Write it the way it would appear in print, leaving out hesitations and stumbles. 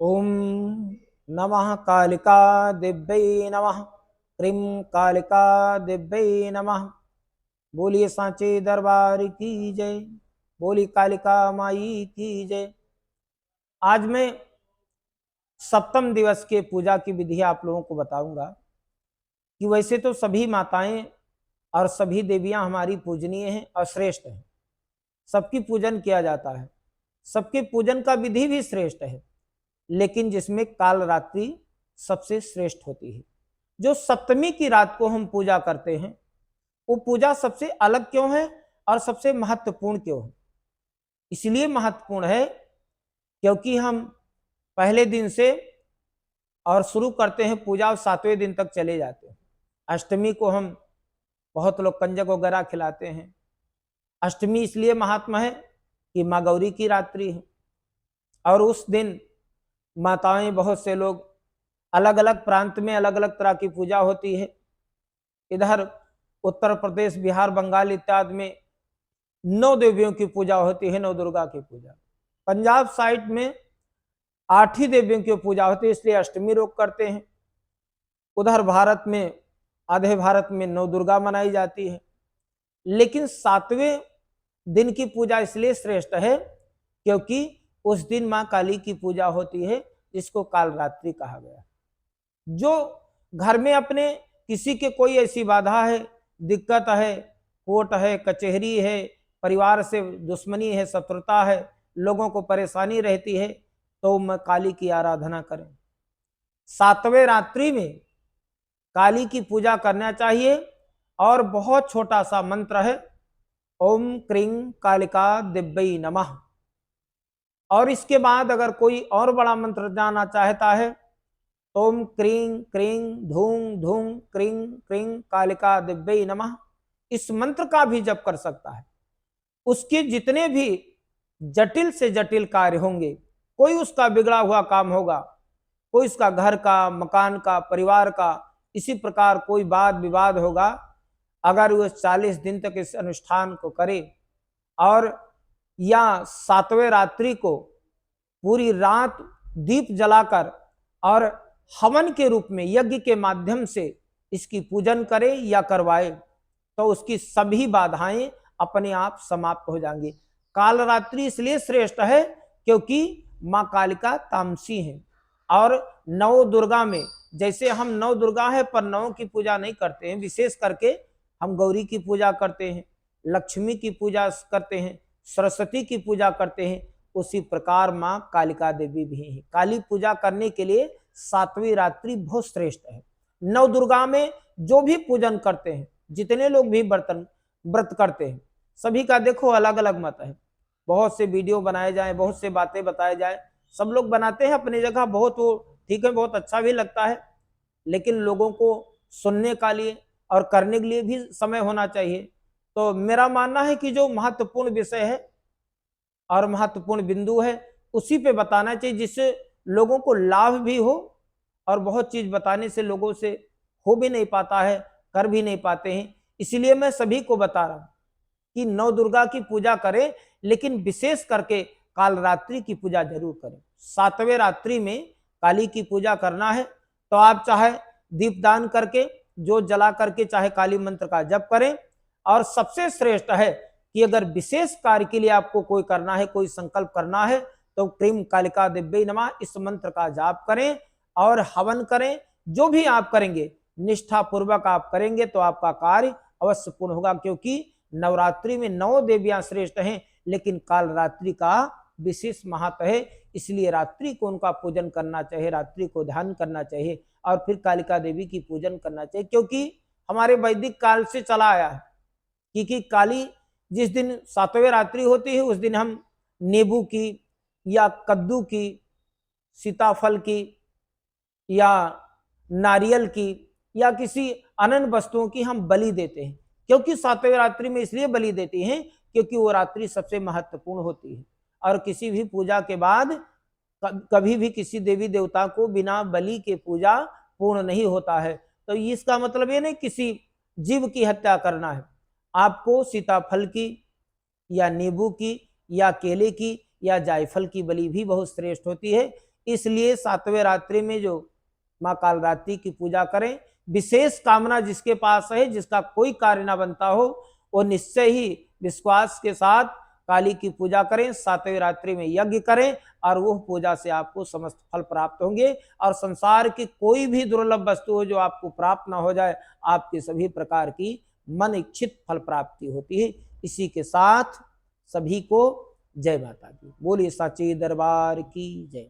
ओम नमः कालिका दिव्यै नमः। क्रीं कालिका दिव्यै नमः। बोलिए सांचे दरबार की जय। बोली कालिका माई की जय। आज मैं सप्तम दिवस के पूजा की विधि आप लोगों को बताऊंगा कि वैसे तो सभी माताएं और सभी देवियां हमारी पूजनीय हैं और श्रेष्ठ हैं। सबकी पूजन किया जाता है, सबके पूजन का विधि भी श्रेष्ठ है, लेकिन जिसमें काल रात्रि सबसे श्रेष्ठ होती है। जो सप्तमी की रात को हम पूजा करते हैं, वो पूजा सबसे अलग क्यों है और सबसे महत्वपूर्ण क्यों है? इसलिए महत्वपूर्ण है क्योंकि हम पहले दिन से और शुरू करते हैं पूजा और 7वें दिन तक चले जाते हैं। अष्टमी को हम बहुत लोग कंजक वगैरह खिलाते हैं। अष्टमी इसलिए महात्मा है कि माँ गौरी की रात्रि है और उस दिन माताएं, बहुत से लोग अलग अलग प्रांत में अलग अलग तरह की पूजा होती है। इधर उत्तर प्रदेश, बिहार, बंगाल इत्यादि में 9 देवियों की पूजा होती है, 9 दुर्गा की पूजा। पंजाब साइड में 8 ही देवियों की पूजा होती है, इसलिए अष्टमी लोग करते हैं। उधर भारत में, आधे भारत में 9 दुर्गा मनाई जाती है। लेकिन 7वें दिन की पूजा इसलिए श्रेष्ठ है क्योंकि उस दिन माँ काली की पूजा होती है, जिसको कालरात्रि कहा गया। जो घर में अपने किसी के कोई ऐसी बाधा है, दिक्कत है, कोर्ट है, कचहरी है, परिवार से दुश्मनी है, शत्रुता है, लोगों को परेशानी रहती है, तो माँ काली की आराधना करें। 7वें रात्रि में काली की पूजा करना चाहिए और बहुत छोटा सा मंत्र है, ओम क्रीं कालिका दिव्यै नमः। और इसके बाद अगर कोई और बड़ा मंत्र जानना चाहता है, ओम क्रीं क्रीं धूं धूं क्रीं क्रीं कालिका दिव्यै नमः, इस मंत्र का भी जप कर सकता है। उसके जितने भी जटिल से जटिल कार्य होंगे, कोई उसका बिगड़ा हुआ काम होगा, कोई उसका घर का, मकान का, परिवार का, इसी प्रकार कोई वाद विवाद होगा, अगर वह 40 दिन तक इस अनुष्ठान को करे और या 7वें रात्रि को पूरी रात दीप जलाकर और हवन के रूप में यज्ञ के माध्यम से इसकी पूजन करे या करवाए, तो उसकी सभी बाधाएं अपने आप समाप्त हो जाएंगी। कालरात्रि इसलिए श्रेष्ठ है क्योंकि माँ कालिका तामसी है और 9 दुर्गा में, जैसे हम 9 दुर्गा है पर 9 की पूजा नहीं करते हैं, विशेष करके हम गौरी की पूजा करते हैं, लक्ष्मी की पूजा करते हैं, सरस्वती की पूजा करते हैं, उसी प्रकार माँ कालिका देवी भी है। काली पूजा करने के लिए 7वीं रात्रि बहुत श्रेष्ठ है। 9 दुर्गा में जो भी पूजन करते हैं, जितने लोग भी व्रत करते हैं, सभी का देखो अलग अलग मत है। बहुत से वीडियो बनाए जाए, बहुत से बातें बताए जाए, सब लोग बनाते हैं अपनी जगह, बहुत वो ठीक है, बहुत अच्छा भी लगता है, लेकिन लोगों को सुनने का लिए और करने के लिए भी समय होना चाहिए। तो मेरा मानना है कि जो महत्वपूर्ण विषय है और महत्वपूर्ण बिंदु है, उसी पे बताना चाहिए, जिससे लोगों को लाभ भी हो। और बहुत चीज बताने से लोगों से हो भी नहीं पाता है, कर भी नहीं पाते हैं। इसलिए मैं सभी को बता रहा हूं कि 9 दुर्गा की पूजा करें, लेकिन विशेष करके कालरात्रि की पूजा जरूर करें। 7वें रात्रि में काली की पूजा करना है तो आप चाहे दीपदान करके, जो जला करके, चाहे काली मंत्र का जप करें। और सबसे श्रेष्ठ है कि अगर विशेष कार्य के लिए आपको कोई करना है, कोई संकल्प करना है, तो क्रीं कालिका दिव्यै नमः इस मंत्र का जाप करें और हवन करें। जो भी आप करेंगे निष्ठा पूर्वक आप करेंगे तो आपका कार्य अवश्य पूर्ण होगा, क्योंकि नवरात्रि में 9 देवियां श्रेष्ठ हैं, लेकिन कालरात्रि का विशेष महत्व है। इसलिए रात्रि को उनका पूजन करना चाहिए, रात्रि को ध्यान करना चाहिए और फिर कालिका देवी की पूजन करना चाहिए, क्योंकि हमारे वैदिक काल से चला आया है कि काली जिस दिन 7वें रात्रि होती है, उस दिन हम नींबू की या कद्दू की, सीताफल की या नारियल की या किसी अनन्य वस्तुओं की हम बलि देते हैं। क्योंकि 7वें रात्रि में इसलिए बलि देती हैं क्योंकि वो रात्रि सबसे महत्वपूर्ण होती है और किसी भी पूजा के बाद कभी भी किसी देवी देवता को बिना बलि के पूजा पूर्ण नहीं होता है। तो इसका मतलब ये नहीं किसी जीव की हत्या करना है। आपको सीताफल की या नींबू की या केले की या जायफल की बलि भी बहुत श्रेष्ठ होती है। इसलिए सातवें रात्रि में जो माँ कालरात्रि की पूजा करें, विशेष कामना जिसके पास है, जिसका कोई कार्य ना बनता हो, वो निश्चय ही विश्वास के साथ काली की पूजा करें, सातवें रात्रि में यज्ञ करें और वह पूजा से आपको समस्त फल प्राप्त होंगे। और संसार की कोई भी दुर्लभ वस्तु हो जो आपको प्राप्त ना हो जाए, आपकी सभी प्रकार की मन इच्छित फल प्राप्ति होती है। इसी के साथ सभी को जय माता दी। बोलिए साची दरबार की जय।